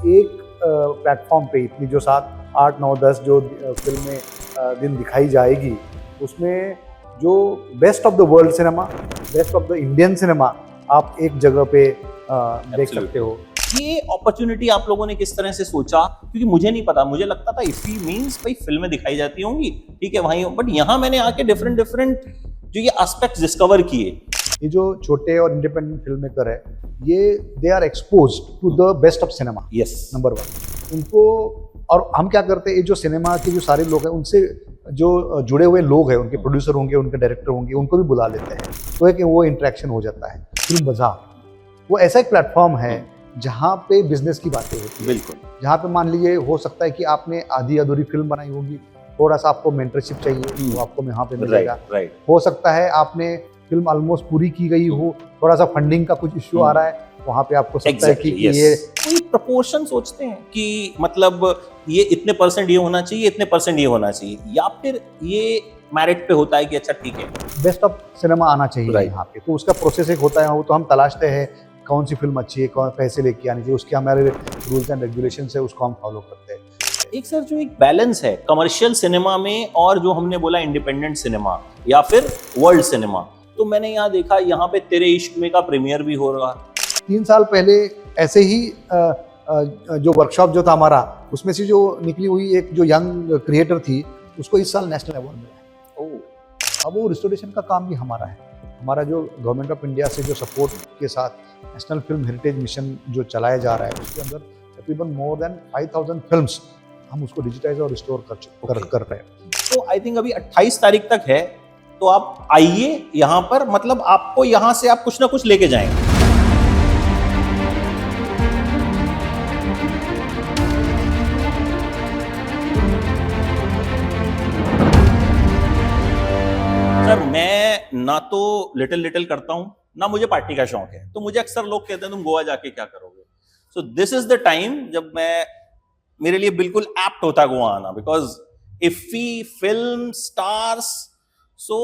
एक प्लेटफॉर्म पे इतनी जो 7, 8, 9, 10 जो फिल्में दिन दिखाई जाएगी, उसमें जो best of the world cinema, best of the Indian cinema आप एक जगह पे देख सकते हो। ये अपॉर्चुनिटी आप लोगों ने किस तरह से सोचा? क्योंकि मुझे नहीं पता, मुझे लगता था इफी मींस भाई फिल्में दिखाई जाती होंगी, ठीक है वहीं, बट यहाँ मैंने आके डिफरेंट डिफरेंट जो ये एस्पेक्ट्स डिस्कवर किए। ये जो छोटे और इंडिपेंडेंट फिल्म मेकर है, ये they are exposed to the best of cinema. Yes, number 1 उनको, और हम क्या करते हैं, ये जो सिनेमा के जो सारे लोग हैं, उनसे जो जुड़े हुए लोग हैं, उनके प्रोड्यूसर होंगे, उनके डायरेक्टर होंगे, उनको भी बुला लेते हैं, तो है कि वो इंटरेक्शन हो जाता है। फिल्म बाजार वो ऐसा एक प्लेटफॉर्म है जहाँ पे बिजनेस की बातें होती है। बिल्कुल। जहाँ पे मान लीजिए हो सकता है कि आपने आधी अधूरी फिल्म बनाई होगी, थोड़ा सा आपको मेंटरशिप चाहिए, तो आपको यहाँ पे मिलेगा। राइट। हो सकता है आपने फिल्म ऑलमोस्ट पूरी की गई हो, थोड़ा सा फंडिंग का कुछ इश्यू आ रहा है, वहाँ पे आपको सकता है कि ये कोई प्रोपोर्शन सोचते हैं कि मतलब ये इतने परसेंट ये होना चाहिए, इतने परसेंट ये होना चाहिए, या फिर ये मेरिट पे होता है कि अच्छा ठीक है बेस्ट ऑफ सिनेमा आना चाहिए यहाँ पे, तो उसका प्रोसेस एक होता है, वो तो हम तलाशते हैं कौन सी फिल्म अच्छी है, कौन पैसे लेके आनी चाहिए, उसके हमारे रूल्स एंड रेगुलेशन है, उसको हम फॉलो करते हैं। एक सर जो एक बैलेंस है कमर्शियल सिनेमा में और जो हमने बोला इंडिपेंडेंट सिनेमा या फिर वर्ल्ड सिनेमा, तो मैंने यहाँ देखा यहाँ पे तेरे इश्क में का प्रीमियर भी हो रहा। 3 साल पहले ऐसे ही जो वर्कशॉप जो था हमारा, उसमें से जो निकली हुई एक जो यंग क्रिएटर थी, उसको इस साल नेशनल अवार्ड मिला है। अब वो रिस्टोरेशन का काम भी हमारा है। हमारा जो गवर्नमेंट ऑफ इंडिया से जो सपोर्ट के साथ नेशनल फिल्म हेरिटेज मिशन जो चलाया जा रहा है, उसके अंदर तकरीबन मोर देन 5000 फिल्म्स हम उसको डिजिटाइज और रिस्टोर कर रहे हैं। तो आई थिंक अभी 28 तारीख तक है, तो आप आइए यहाँ पर, मतलब आपको यहाँ से आप कुछ ना कुछ लेके जाएंगे। सर मैं ना तो लिटिल करता हूं, ना मुझे पार्टी का शौक है, तो मुझे अक्सर लोग कहते हैं तुम गोवा जाके क्या करोगे। So this is the time जब मेरे लिए बिल्कुल एप्ट होता है गोवा आना, बिकॉज इफी फिल्म स्टार्स, सो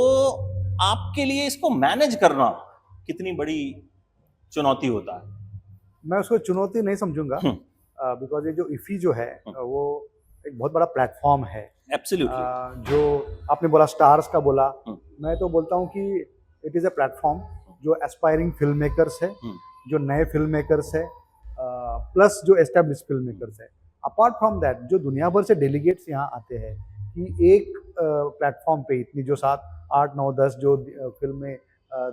आपके लिए इसको मैनेज करना कितनी बड़ी चुनौती होता है? मैं उसको चुनौती नहीं समझूंगा, बिकॉज ये जो इफी जो है वो एक बहुत बड़ा प्लेटफॉर्म है। एब्सोल्युटली। जो आपने बोला स्टार्स का बोला, मैं तो बोलता हूँ कि इट इज़ अ प्लेटफॉर्म जो एस्पायरिंग फिल्म मेकर्स है, जो नए फिल्म मेकर्स है, प्लस जो एस्टेब्लिश फिल्म मेकर्स है। अपार्ट फ्रॉम दैट जो दुनिया भर से डेलीगेट्स यहाँ आते हैं, कि एक प्लेटफॉर्म पे इतनी जो 7, 8, 9, 10 जो फिल्में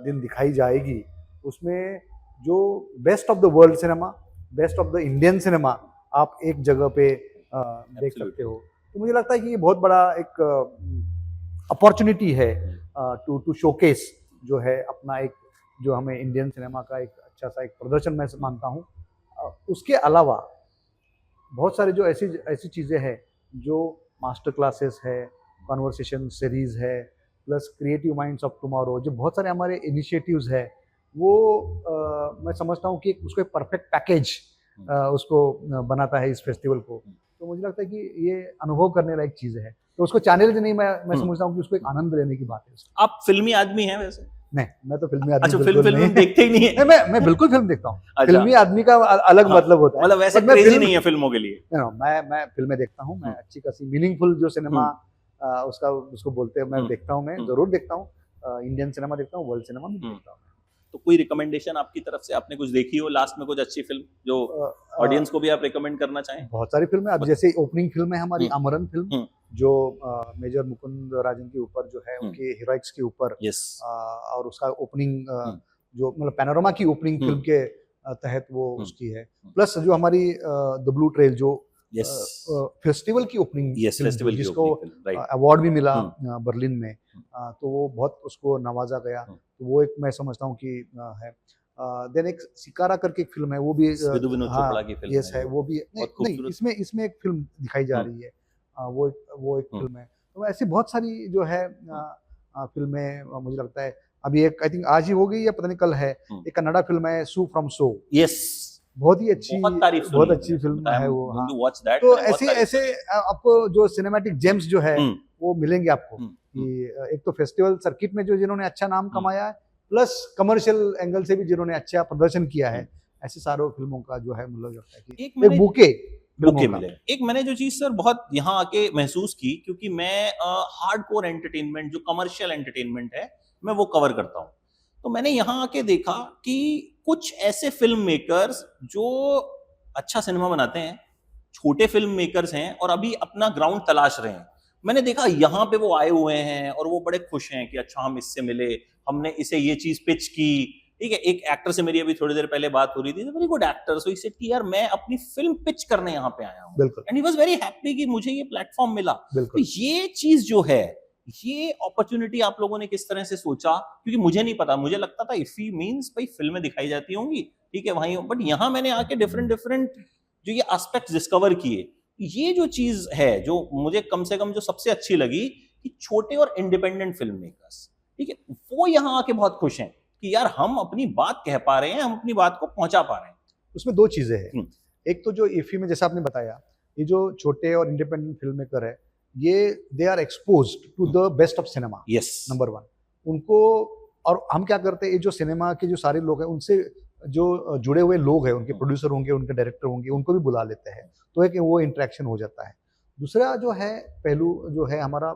दिन दिखाई जाएगी, उसमें जो best of the world cinema, best of the Indian cinema आप एक जगह पे देख सकते हो। तो मुझे लगता है कि ये बहुत बड़ा एक अपॉर्चुनिटी है टू शोकेस जो है अपना एक, जो हमें इंडियन सिनेमा का एक अच्छा सा एक प्रदर्शन मैं मानता हूँ। उसके अलावा बहुत सारे जो ऐसी चीज़ें हैं, जो मास्टर क्लासेस है, कॉन्वर्सेशन सीरीज है, plus creative minds of tomorrow, जो बहुत सारे हमारे इनिशिएटिव्स है, वो मैं समझता हूँ कि उसको एक परफेक्ट पैकेज उसको बनाता है इस फेस्टिवल को। तो मुझे लगता है कि ये अनुभव करने लायक चीज़ है, तो उसको चैलेंज नहीं, मैं समझता हूँ कि उसको एक आनंद लेने की बात है। आप फिल्मी आदमी हैं वैसे? नहीं, मैं तो फिल्मी आदमी अच्छा, बिल्कुल फिल्म नहीं देखते ही नहीं है? मैं बिल्कुल फिल्म देखता हूँ। अच्छा। फिल्मी आदमी का अलग मतलब होता है, मतलब वैसे क्रेजी नहीं है फिल्मों के लिए? मैं फिल्में देखता हूँ, मैं अच्छी खासी मीनिंगफुल जो सिनेमा उसको बोलते हैं, मैं देखता हूँ, मैं जरूर देखता हूँ। इंडियन सिनेमा देखता हूँ, वर्ल्ड सिनेमा भी देखता हूँ। तो कोई रिकमेंडेशन आपकी तरफ से, आपने कुछ देखी हो लास्ट में, कुछ अच्छी फिल्म जो ऑडियंस को भी आप रिकमेंड करना चाहें? बहुत सारी फिल्में, अब जैसे ओपनिंग फिल्म है हमारी अमरन फिल्म, जो मेजर मुकुंद राजन के ऊपर जो है, उनके हीरोइक्स के ऊपर, और उसका ओपनिंग जो मतलब पैनोरमा की ओपनिंग फिल्म के तहत वो उसकी है। प्लस जो हमारी द ब्लू ट्रेल जो फेस्टिवल की ओपनिंग फिल्म, जिसको अवार्ड भी मिला बर्लिन में, तो वो बहुत उसको नवाजा गया, तो वो एक मैं समझता हूँ कि है। देन एक सिकारा करके एक फिल्म है, वो भी यस है, वो भी नहीं, इसमें एक फिल्म दिखाई जा रही है, वो एक फिल्म है। तो ऐसी बहुत सारी जो है फिल्में, मुझे लगता है अभी एक आई थिंक आज ही हो गई या पता नहीं कल है, एक कन्नड़ा फिल्म है सू फ्रॉम सो, बहुत ही अच्छी, बहुत अच्छी फिल्म है वो। हाँ। तो ऐसे आपको जो सिनेमैटिक जेम्स जो है वो मिलेंगे आपको, कि एक तो फेस्टिवल सर्किट में जो जिन्होंने अच्छा नाम कमाया है, प्लस कमर्शियल एंगल से भी जिन्होंने अच्छा प्रदर्शन किया है, ऐसे सारे फिल्मों का जो है मुझे लगता है कि एक मैंने एक बुके बुके मिले। एक मैंने जो चीज सर बहुत यहाँ आके महसूस की, क्योंकि मैं हार्डकोर एंटरटेनमेंट जो कमर्शियल एंटरटेनमेंट है मैं वो कवर करता हूँ। तो मैंने यहाँ आके देखा कि कुछ ऐसे फिल्म मेकर्स जो अच्छा सिनेमा बनाते हैं, छोटे फिल्म मेकर्स हैं और अभी अपना ग्राउंड तलाश रहे हैं। मैंने देखा यहाँ पे वो आए हुए हैं और वो बड़े खुश हैं कि अच्छा हम इससे मिले, हमने इसे ये चीज पिच की। ठीक है, एक एक्टर से मेरी अभी थोड़ी देर पहले बात हो रही थी, वेरी गुड एक्टर, सो इसे कि यार मैं अपनी फिल्म पिच करने यहाँ पे आया हूँ, बिल्कुल and he was very happy कि मुझे ये प्लेटफॉर्म मिला। तो बिल्कुल ये चीज जो है, ये अपॉर्चुनिटी आप लोगों ने किस तरह से सोचा? क्योंकि मुझे नहीं पता, मुझे लगता था इफी मींस भाई फिल्में दिखाई जाती होंगी, ठीक है वहीं, बट यहाँ मैंने आके डिफरेंट डिफरेंट जो ये एस्पेक्ट्स डिस्कवर किए। ये जो चीज है जो मुझे कम से कम जो सबसे अच्छी लगी कि छोटे और इंडिपेंडेंट फिल्म मेकर्स, ठीक है, वो यहाँ आके बहुत खुश हैं कि यार हम अपनी बात कह पा रहे हैं, हम अपनी बात को पहुंचा पा रहे हैं। उसमें दो चीजें हैं। एक तो जो इफी में जैसा आपने बताया, ये जो छोटे और इंडिपेंडेंट फिल्म मेकर है, ये they are exposed to the best of cinema, yes, number one. उनको, और हम क्या करते हैं, ये जो सिनेमा के जो सारे लोग हैं उनसे जो जुड़े हुए लोग हैं, उनके प्रोड्यूसर होंगे, उनके डायरेक्टर होंगे, उनको भी बुला लेते हैं, तो एक वो इंटरेक्शन हो जाता है। दूसरा जो है पहलू जो है हमारा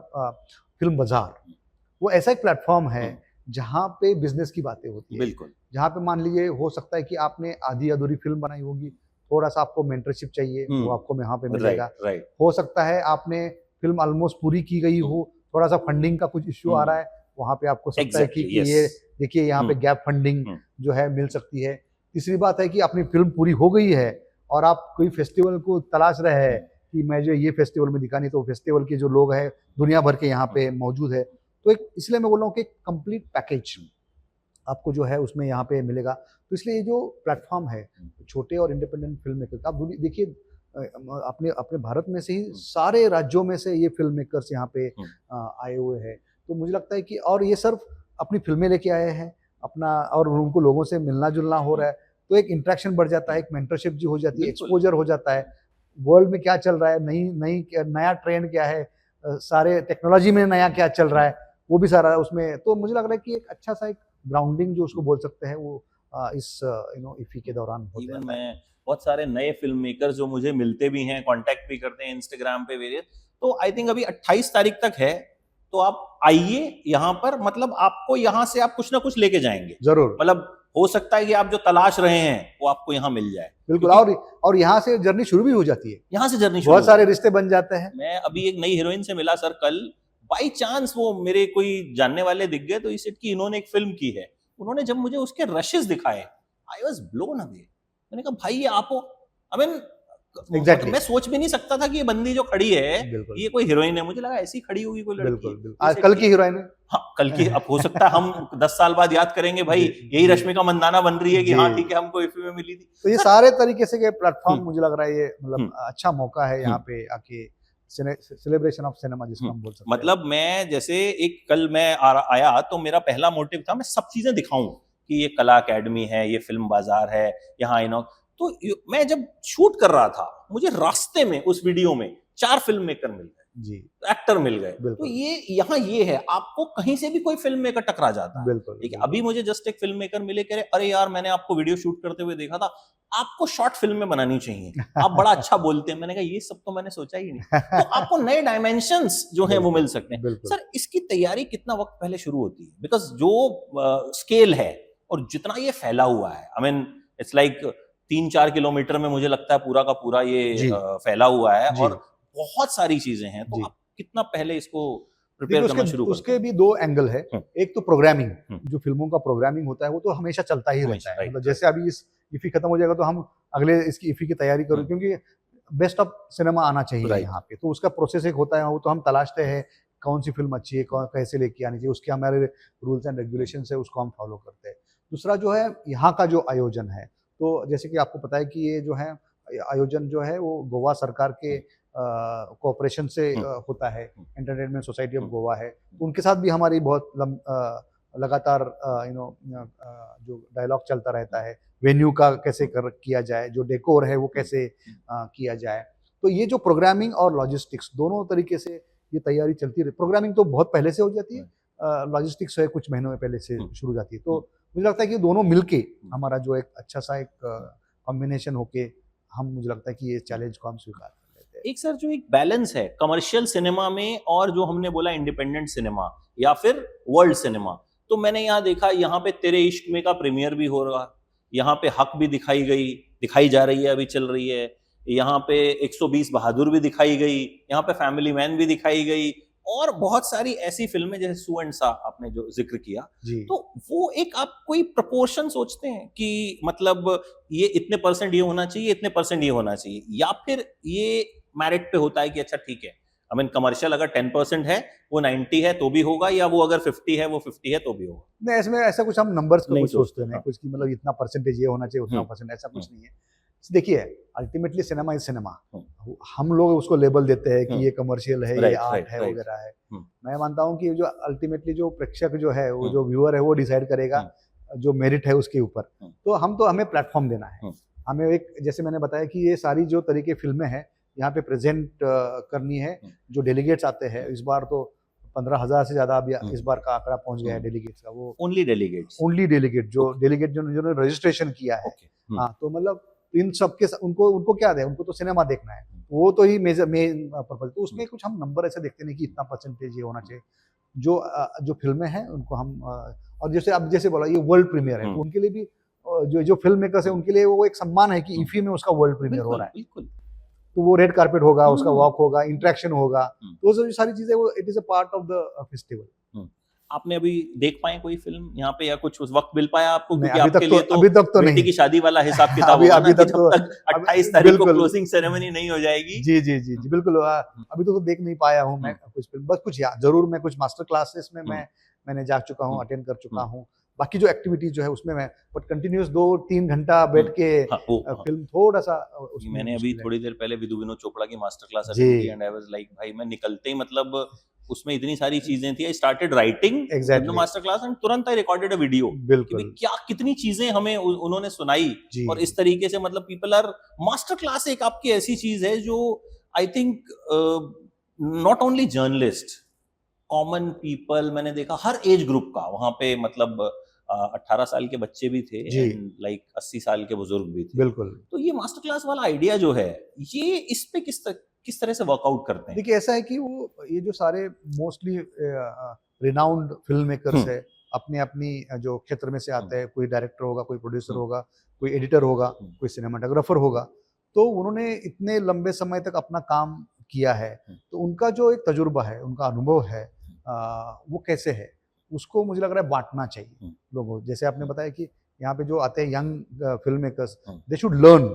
फिल्म बाजार, वो ऐसा एक प्लेटफॉर्म है जहाँ पे बिजनेस की बातें होती है। बिल्कुल, जहाँ पे मान लीजिए हो सकता है कि आपने आधी अधूरी फिल्म बनाई होगी, थोड़ा सा आपको मेंटरशिप चाहिए, वो आपको यहाँ पे मिलेगा। राइट, हो सकता है आपने फिल्म ऑलमोस्ट पूरी की गई हो, थोड़ा सा फंडिंग का कुछ इश्यू आ रहा है, वहाँ पे आपको सकता है कि Exactly, ये yes. देखिए यहाँ पे गैप फंडिंग जो है मिल सकती है। तीसरी बात है कि अपनी फिल्म पूरी हो गई है और आप कोई फेस्टिवल को तलाश रहे हैं कि मैं जो ये फेस्टिवल में दिखानी, तो फेस्टिवल के जो लोग हैं दुनिया भर के यहाँ पे मौजूद है। तो एक इसलिए मैं बोल रहा हूँ कि कंप्लीट पैकेज आपको जो है उसमें यहाँ पे मिलेगा। तो इसलिए ये जो प्लेटफॉर्म है छोटे और इंडिपेंडेंट फिल्म मेकर, आप देखिए अपने अपने भारत में से ही सारे राज्यों में से ये फिल्म मेकर्स यहाँ पे आए हुए हैं। तो मुझे लगता है कि, और ये सिर्फ अपनी फिल्में लेके आए हैं अपना, और उनको लोगों से मिलना जुलना हो रहा है, तो एक इंटरेक्शन बढ़ जाता है, एक मेंटरशिप जो हो जाती है, एक्सपोजर हो जाता है, वर्ल्ड में क्या चल रहा है, नया ट्रेंड क्या है, सारे टेक्नोलॉजी में नया क्या चल रहा है, वो भी सारा उसमें। तो मुझे लग रहा है कि एक अच्छा सा एक ग्राउंडिंग जो उसको बोल सकते हैं वो इस इफी के दौरान हो इवन जाता है। मैं बहुत सारे नए फिल्म मेकर जो मुझे मिलते भी हैं, कांटेक्ट भी करते हैं इंस्टाग्राम पे वेरियस, तो आई थिंक अभी 28 तारीख तक है, तो आप आइए यहाँ पर, मतलब आपको यहाँ से आप कुछ ना कुछ लेके जाएंगे जरूर, मतलब हो सकता है कि आप जो तलाश रहे हैं वो आपको यहाँ मिल जाए। बिल्कुल। और यहाँ से जर्नी शुरू भी हो जाती है, यहाँ से जर्नी शुरू बहुत सारे रिश्ते बन जाते हैं। मैं अभी एक नई हीरोइन से मिला सर कल, बाई चांस वो मेरे कोई जानने वाले दिख गए, तो इस सेट की इन्होंने एक फिल्म की है, उन्होंने जब मुझे उसके रशेस दिखाए, आई वाज ब्लोन अवे। मैंने कहा भाई ये आप हो, आई मीन Exactly. मैं सोच भी नहीं सकता था कि ये बंदी जो खड़ी है ये कोई हीरोइन है, मुझे लगा ऐसी खड़ी होगी कोई लड़की। बिल्कुल, आज कल की हीरोइन है। हाँ कल की, अब हो सकता है हम 10 साल बाद याद करेंगे भाई यही रश्मिका मंदाना बन रही है कि हाँ ठीक है हमको इफी में मिली थी। तो ये सारे तरीके से के प्लेटफॉर्म मुझे लग रहा है, ये मतलब अच्छा मौका है यहाँ पे आके सेलिब्रेशन ऑफ सिनेमा जिसको हम बोल सकते हैं। मतलब मैं जैसे एक कल मैं आया तो मेरा पहला मोटिव था मैं सब चीजें दिखाऊं कि ये कला अकेडमी है, ये फिल्म बाजार है, यहाँ तो मैं जब शूट कर रहा था मुझे रास्ते में उस वीडियो में 4 फिल्म मेकर मिल गए जी, एक्टर मिल गए। तो ये यहाँ ये है, आपको कहीं से भी कोई फिल्म मेकर टकरा जाता है। बिल्कुल, ठीक है, अभी मुझे जस्ट एक फिल्म मेकर मिले, कह रहे अरे यार मैंने आपको वीडियो शूट करते हुए देखा था, आपको शॉर्ट फिल्म में बनानी चाहिए, आप बड़ा अच्छा बोलते हैं। मैंने कहा ये सब तो मैंने सोचा ही नहीं। तो आपको नए डायमेंशंस जो है वो मिल सकते हैं। सर इसकी तैयारी कितना वक्त पहले शुरू होती है? बिकॉज जो स्केल है और जितना ये फैला हुआ है, I mean it's like 3-4 kilometre में मुझे लगता है पूरा का पूरा ये फैला हुआ है और बहुत सारी चीजें हैं, तो आप कितना पहले इसको प्रिपेयर करना शुरू करते हैं? उसके भी 2 एंगल है। एक तो प्रोग्रामिंग, जो फिल्मों का प्रोग्रामिंग होता है वो तो हमेशा चलता ही रहता है। मतलब जैसे अभी इस इफी खत्म हो जाएगा तो हम अगले इसकी इफी की तैयारी करें, क्योंकि बेस्ट ऑफ सिनेमा आना चाहिए यहाँ पे, तो उसका प्रोसेस एक होता है, वो तो हम तलाशते हैं कौन सी फिल्म अच्छी है, कैसे लेके आनी चाहिए, उसके हमारे रूल्स एंड रेगुलेशन है, उसको हम फॉलो करते हैं। दूसरा जो है यहाँ का जो आयोजन है, तो जैसे कि आपको पता है कि ये जो है आयोजन जो है वो गोवा सरकार के कोऑपरेशन से होता है, एंटरटेनमेंट सोसाइटी ऑफ गोवा है, उनके साथ भी हमारी बहुत लगातार जो डायलॉग चलता रहता है, वेन्यू का कैसे किया जाए, जो डेकोर है वो कैसे किया जाए। तो ये जो प्रोग्रामिंग और लॉजिस्टिक्स दोनों तरीके से ये तैयारी चलती रही। प्रोग्रामिंग तो बहुत पहले से हो जाती है, लॉजिस्टिक्स है कुछ महीनों में पहले से हम्म। शुरू हो जाती है। तो मुझे लगता है कि दोनों मिलके हमारा जो एक अच्छा सा एक कॉम्बिनेशन होके हम, मुझे लगता है कि ये चैलेंज को हम स्वीकार कर लेते हैं। एक सर जो एक बैलेंस है कमर्शियल सिनेमा में और जो हमने बोला इंडिपेंडेंट सिनेमा या फिर वर्ल्ड सिनेमा, तो मैंने यहाँ देखा, यहाँ पे तेरे इश्क में का प्रीमियर भी हो रहा, यहाँ पे हक भी दिखाई जा रही है, अभी चल रही है, यहाँ पे 120 बहादुर भी दिखाई गई, यहाँ पे फैमिली मैन भी दिखाई गई, और बहुत सारी ऐसी फिल्में जैसे सू एंड सा आपने जो जिक्र किया, जी तो वो एक आप कोई प्रपोर्शन सोचते हैं कि मतलब ये इतने परसेंट ये होना चाहिए, इतने परसेंट ये होना चाहिए, या फिर ये मेरिट पे होता है कि अच्छा ठीक है, आई मीन कमर्शियल अगर 10% है वो 90 है तो भी होगा, या वो अगर 50 है वो 50 है तो भी होगा? नहीं, इसमें ऐसा कुछ हम नंबर्स का नहीं कुछ सोचते सोचते, नहीं हाँ। कुछ कि मतलब इतना परसेंटेज ये होना चाहिए, उतना हम्म। परसेंट, ऐसा कुछ नहीं है। देखिए, अल्टीमेटली सिनेमा इज सिनेमा। हम्म। हम लोग उसको लेबल देते हैं कि हम्म। ये कमर्शियल है, ये राइट, आर्ट राइट, है राइट। वगैरह है। हम्म। मैं मानता हूँ कि जो अल्टीमेटली जो प्रेक्षक जो है, वो हम्म। जो व्यूअर है, वो डिसाइड करेगा जो मेरिट है उसके ऊपर। हम्म। तो हमें प्लेटफॉर्म देना है। हम्म। हमें एक, जैसे मैंने बताया कि ये सारी जो तरीके फिल्में हैं यहाँ पे प्रेजेंट करनी है। जो डेलीगेट्स आते हैं इस बार तो 15,000 से ज्यादा अभी इस बार का आंकड़ा पहुंच गया है डेलीगेट्स का। वो ओनली डेलीगेट्स? ओनली डेलीगेट जो जिन्होंने रजिस्ट्रेशन किया है। ओके। हाँ, तो मतलब इन सब के उनको क्या है, उनको तो सिनेमा देखना है, वो तो ही मेन पर्पज। तो उसमें कुछ हम नंबर ऐसे देखते नहीं कि इतना परसेंटेज ये होना चाहिए। जो फिल्में हैं उनको हम और जैसे अब जैसे बोला ये वर्ल्ड प्रीमियर है, तो उनके लिए भी जो फिल्म मेकर्स है उनके लिए वो एक सम्मान है कि इफी में उसका वर्ल्ड प्रीमियर हो रहा है। बिल्कुल। तो वो रेड कारपेट होगा, उसका वॉक होगा, इंटरेक्शन होगा, तो वो सारी चीजें, वो it is a part of the festival. आपने अभी देख पाए कोई फिल्म यहाँ पे, या कुछ उस वक्त मिल पाया आपको? नहीं, क्योंकि अभी आपके तक लिए तो अभी तक तो बेटी नहीं। की शादी वाला हिसाब किताब अभी होगा अभी ना, कि तक जब तो तक 28 तारीख को बिल्कुल। क्लोजिंग सेरेमनी नहीं हो जाएगी। जी बिल्कुल। अभी तो देख नहीं पाया हूँ मैं कुछ फिल्म, बस कुछ याद जरूर, मैं कुछ मास्टर क्लासेस में मैंने जा चुका हूँ, अटेंड कर चुका हूँ। बाकी जो एक्टिविटी जो है उसमें मैं, बट कंटिन्यूअस 2-3 घंटा बैठ के फिल्म थोड़ा सा मैंने अभी थोड़ी देर पहले विधु विनोद चोपड़ा की मास्टर क्लास जी। अटेंड की, एंड आई वाज लाइक, भाई मैं निकलते ही मतलब उसमें इतनी सारी चीजें थी, I started writing in the master class and तुरंत आई रिकॉर्डेड अ वीडियो कि बिल्कुल क्या कितनी चीजें हमें उन्होंने सुनाई। जी। और इस तरीके से मतलब पीपल आर, मास्टर क्लास एक आपकी ऐसी चीज है जो I think not only journalist, common people, मैंने देखा हर एज ग्रुप का वहां पे, मतलब 18 साल के बच्चे भी थे एंड लाइक 80 साल के बुजुर्ग भी थे। बिल्कुल। तो ये मास्टर क्लास वाला आइडिया जो है, ये इस पे किस तरह से वर्कआउट करते हैं? देखिए, ऐसा है कि वो ये जो सारे मोस्टली रिनाउंड फिल्म मेकर्स है, अपने अपनी जो क्षेत्र में से आते हैं, कोई डायरेक्टर होगा, कोई प्रोड्यूसर होगा, कोई एडिटर होगा, कोई सिनेमाटोग्राफर होगा, तो उन्होंने इतने लंबे समय तक अपना काम किया है, तो उनका जो एक तजुर्बा है, उनका अनुभव है, वो कैसे है, उसको मुझे लग रहा है बांटना चाहिए लोगों। जैसे आपने बताया कि यहाँ पे जो आते हैं young film makers, they should learn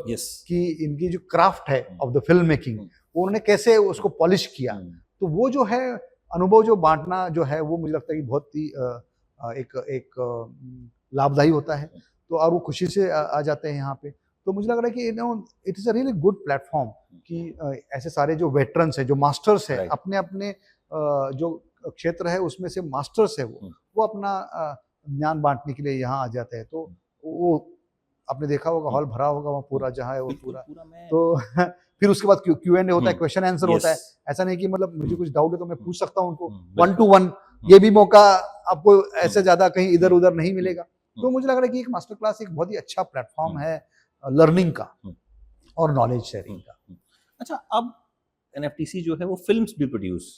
कि इनकी जो क्राफ्ट है ऑफ द फिल्म मेकिंग, उन्होंने कैसे उसको पॉलिश किया। तो वो जो है अनुभव जो बांटना जो है, वो मुझे लगता है कि बहुत ही एक लाभदायी होता है। तो और वो खुशी से आ जाते हैं यहाँ पे। तो मुझे लग रहा है कि it is a really good platform कि ऐसे सारे जो वेटरन्स हैं, जो मास्टर्स हैं, अपने अपने जो क्षेत्र है उसमें से मास्टर्स है, वो अपना ज्ञान बांटने के लिए यहाँ आ जाते हैं। तो वो आपने देखा होगा, हॉल भरा होगा वहाँ पूरा, जहाँ है वो पूरा। तो फिर उसके बाद Q&A होता है, क्वेश्चन आंसर होता है। ऐसा नहीं कि मतलब मुझे कुछ डाउट है तो मैं पूछ सकता हूँ उनको 1-to-1, ये भी मौका आपको ऐसे ज्यादा कहीं इधर उधर नहीं मिलेगा। तो मुझे लग रहा है कि एक मास्टर क्लास एक बहुत ही अच्छा प्लेटफॉर्म है लर्निंग का और नॉलेज शेयरिंग का। अच्छा, अब NFTC जो है वो फिल्म्स भी प्रोड्यूस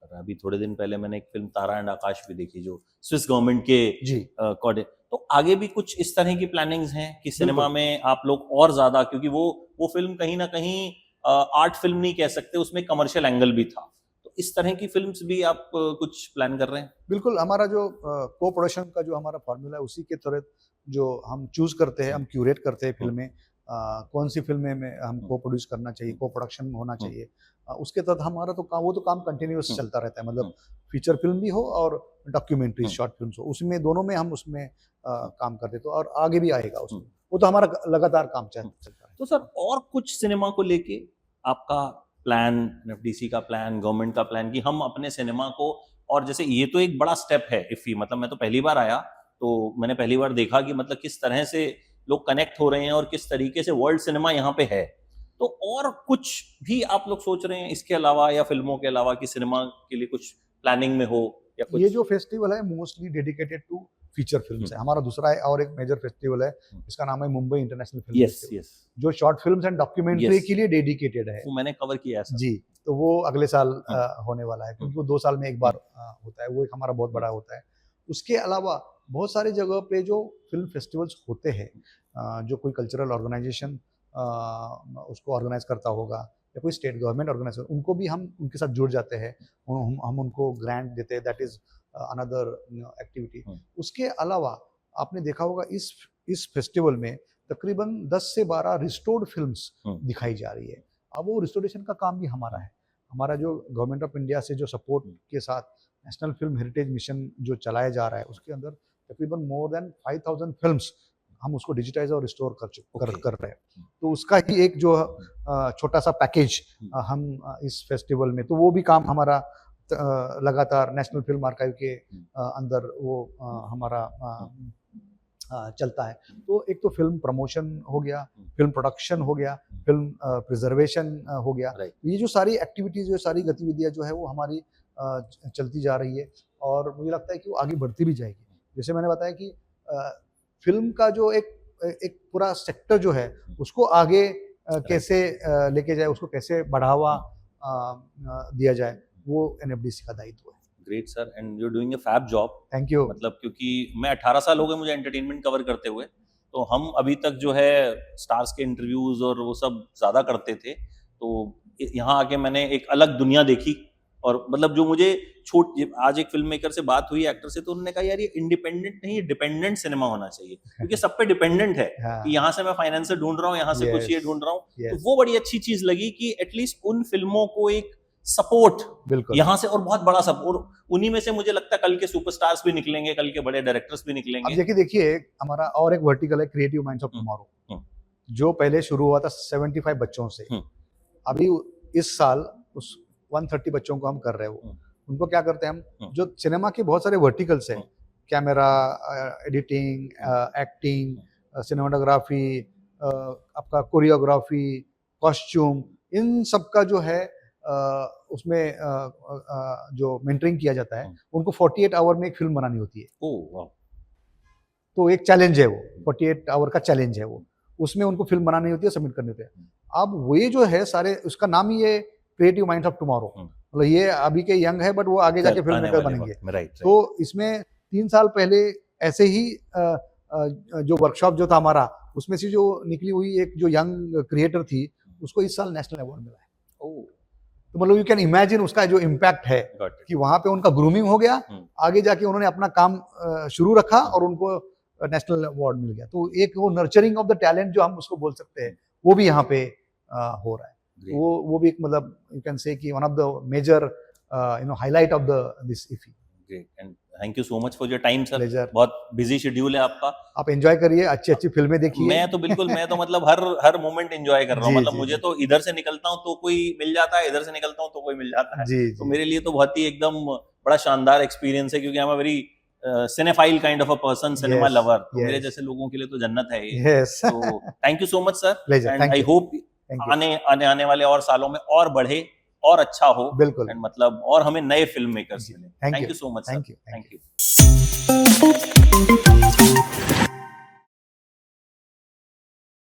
कर रहा है। अभी थोड़े दिन पहले मैंने एक फिल्म तारा एंड आकाश भी देखी, जो स्विस गवर्नमेंट के तो आगे भी कुछ इस तरह की प्लानिंग्स हैं कि सिनेमा में आप लोग और ज्यादा, क्योंकि वो फिल्म कहीं ना कहीं आर्ट फिल्म नहीं कह सकते, उसमें कमर्शियल एंगल भी था, तो इस तरह की फिल्म्स भी आप कुछ प्लान कर रहे हैं? बिल्कुल, हमारा जो को प्रोडक्शन का जो हमारा फॉर्मूला है, उसी के तहत जो हम चूज करते हैं, हम क्यूरेट करते हैं फिल्में, कौन सी फिल्में में हम को प्रोड्यूस करना चाहिए, को प्रोडक्शन होना चाहिए, उसके तहत हमारा तो काम कंटिन्यूअस चलता रहता है। मतलब फीचर फिल्म भी हो और डॉक्यूमेंट्री शॉर्ट फिल्म हो, उसमें दोनों में हम उसमें काम करते, तो और आगे भी आएगा उसमें, वो तो हमारा लगातार काम चलता है। तो सर, और कुछ सिनेमा को लेके आपका प्लान, NFDC का प्लान, गवर्नमेंट का प्लान, कि हम अपने सिनेमा को, और जैसे ये तो एक बड़ा स्टेप है इफी, मतलब मैं तो पहली बार आया, तो मैंने पहली बार देखा कि मतलब किस तरह से लोग कनेक्ट हो रहे हैं और किस तरीके से वर्ल्ड सिनेमा यहाँ पे है। तो और कुछ भी आप लोग सोच रहे हैं इसके अलावा, या फिल्मों के अलावा, कि सिनेमा के लिए कुछ प्लानिंग में हो या कुछ? ये जो फेस्टिवल है mostly dedicated to feature films है। हमारा दूसरा है और एक मेजर फेस्टिवल है, इसका नाम है Mumbai international film yes festival, yes, जो short films and documentary Yes. के लिए डेडिकेटेड है। वो मैंने कवर किया है सर। जी, तो वो अगले साल होने वाला है, क्योंकि वो 2 साल में एक बार होता है, वो एक हमारा बहुत बड़ा होता है। उसके अलावा बहुत सारी जगह पे जो फिल्म फेस्टिवल्स होते हैं, जो कोई कल्चरल ऑर्गेनाइजेशन उसको ऑर्गेनाइज करता होगा या कोई स्टेट गवर्नमेंट ऑर्गेनाइजेशन, उनको भी हम उनके साथ जुड़ जाते हैं, हम उनको ग्रांट देते हैं, दैट इज अनदर एक्टिविटी। उसके अलावा आपने देखा होगा इस फेस्टिवल में तकरीबन 10 से 12 रिस्टोर्ड फिल्म्स दिखाई जा रही है। अब वो रिस्टोरेशन का काम भी हमारा है। हमारा जो गवर्नमेंट ऑफ इंडिया से जो सपोर्ट के साथ नेशनल फिल्म हेरिटेज मिशन जो चलाया जा रहा है, उसके अंदर तकरीबन मोर देन 5000 फिल्म्स हम उसको डिजिटाइज और रिस्टोर कर रहे हैं। तो उसका ही एक जो छोटा सा पैकेज हम इस फेस्टिवल में, तो वो भी काम हमारा लगातार नेशनल फिल्म आर्काइव के अंदर वो हमारा चलता है। तो एक तो फिल्म प्रमोशन हो गया, फिल्म प्रोडक्शन हो गया, फिल्म प्रिजर्वेशन हो गया। ये जो सारी एक्टिविटीज, जो सारी गतिविधियां जो है वो हमारी चलती जा रही है, और मुझे लगता है कि वो आगे बढ़ती भी जाएगी। जैसे मैंने बताया कि फिल्म का जो एक पूरा सेक्टर जो है उसको आगे कैसे लेके जाए, उसको कैसे बढ़ावा दिया जाए, वो एनएफडीसी का दायित्व है। Great sir, and you are doing a fab job. Thank you. मतलब क्योंकि मैं 18 साल हो गए मुझे एंटरटेनमेंट कवर करते हुए, तो हम अभी तक जो है स्टार्स के इंटरव्यूज और वो सब ज्यादा करते थे, तो यहाँ आके मैंने एक अलग दुनिया देखी। और मतलब जो मुझे आज एक फिल्म मेकर से बात हुई, एक्टर से, तो उन्होंने कहा यार ये इंडिपेंडेंट नहीं, डिपेंडेंट सिनेमा होना चाहिए, क्योंकि सब पे डिपेंडेंट है। हाँ। कि यहाँ से मैं फाइनेंसर ढूंढ रहा हूँ, यहाँ से कुछ ये ढूंढ रहा हूँ, तो Yes. वो बड़ी अच्छी चीज लगी कि एटलीस्ट उन फिल्मों को एक सपोर्ट बिल्कुल यहाँ से, और बहुत बड़ा सपोर्ट, उन्हीं में से मुझे लगता है कल के सुपरस्टार्स भी निकलेंगे, कल के बड़े डायरेक्टर्स भी अब निकलेंगे। देखिए हमारा और एक वर्टिकल है क्रिएटिव माइंड्स ऑफ टुमारो, जो पहले शुरू हुआ था 75 बच्चों से। अभी इस साल उस 130 बच्चों को हम कर रहे हो। उनको क्या करते हैं हम, जो सिनेमा के बहुत सारे वर्टिकल्स हैं, कैमरा, एडिटिंग, एक्टिंग, सिनेमाटोग्राफी, आपका कोरियोग्राफी, कॉस्ट्यूम, इन सब का जो है उसमें जो मेंटरिंग किया जाता है, उनको 48 आवर में एक फिल्म बनानी होती है। ओह वाह। तो एक चैलेंज है वो, 48 आवर का चैलेंज है वो, उसमें उनको फिल्म बनानी होती है, सबमिट करनी होती है। अब वो ये जो है सारे, उसका नाम ही है क्रिएटिव माइंड्स ऑफ टुमारो। मतलब ये अभी के यंग है, बट वो आगे जाके फिल्म मेकर बनेंगे। तो इसमें 3 साल पहले ऐसे ही जो वर्कशॉप जो था हमारा, उसमें से जो निकली हुई एक जो यंग क्रिएटर थी, उसको इस साल नेशनल अवार्ड मिला है। तो मतलब यू कैन इमेजिन उसका जो इम्पैक्ट है कि वहां पे उनका ग्रूमिंग हो गया, आगे जाके उन्होंने अपना काम शुरू रखा और उनको नेशनल अवार्ड मिल गया। तो एक वो नर्चरिंग ऑफ द टैलेंट जो हम उसको बोल सकते हैं, वो भी यहाँ पे हो रहा है। वो भी एक, मतलब यू कैन से कि one of the major highlight of this IFFI. Great, and thank you so much for your time sir. Pleasure. बहुत बिजी शेड्यूल है आपका। आप एंजॉय करिए, अच्छी फिल्में देखिए। मैं तो बिल्कुल, मैं तो मतलब हर मोमेंट एंजॉय कर रहा हूँ। मतलब मुझे तो इधर से निकलता हूँ तो कोई मिल जाता है, इधर से निकलता हूँ तो कोई मिल जाता है। तो मेरे लिए तो बहुत ही एकदम बड़ा शानदार एक्सपीरियंस है, क्योंकि I am a very cinephile kind of a person, cinema lover. तो मेरे जैसे लोगों के लिए तो जन्नत है ये। तो thank you so much sir, and I hope आने वाले और सालों में और बढ़े और अच्छा हो। बिल्कुल। एंड मतलब और हमें नए फिल्म मेकर्स मिले। Thank you so much sir. Thank you. Thank you.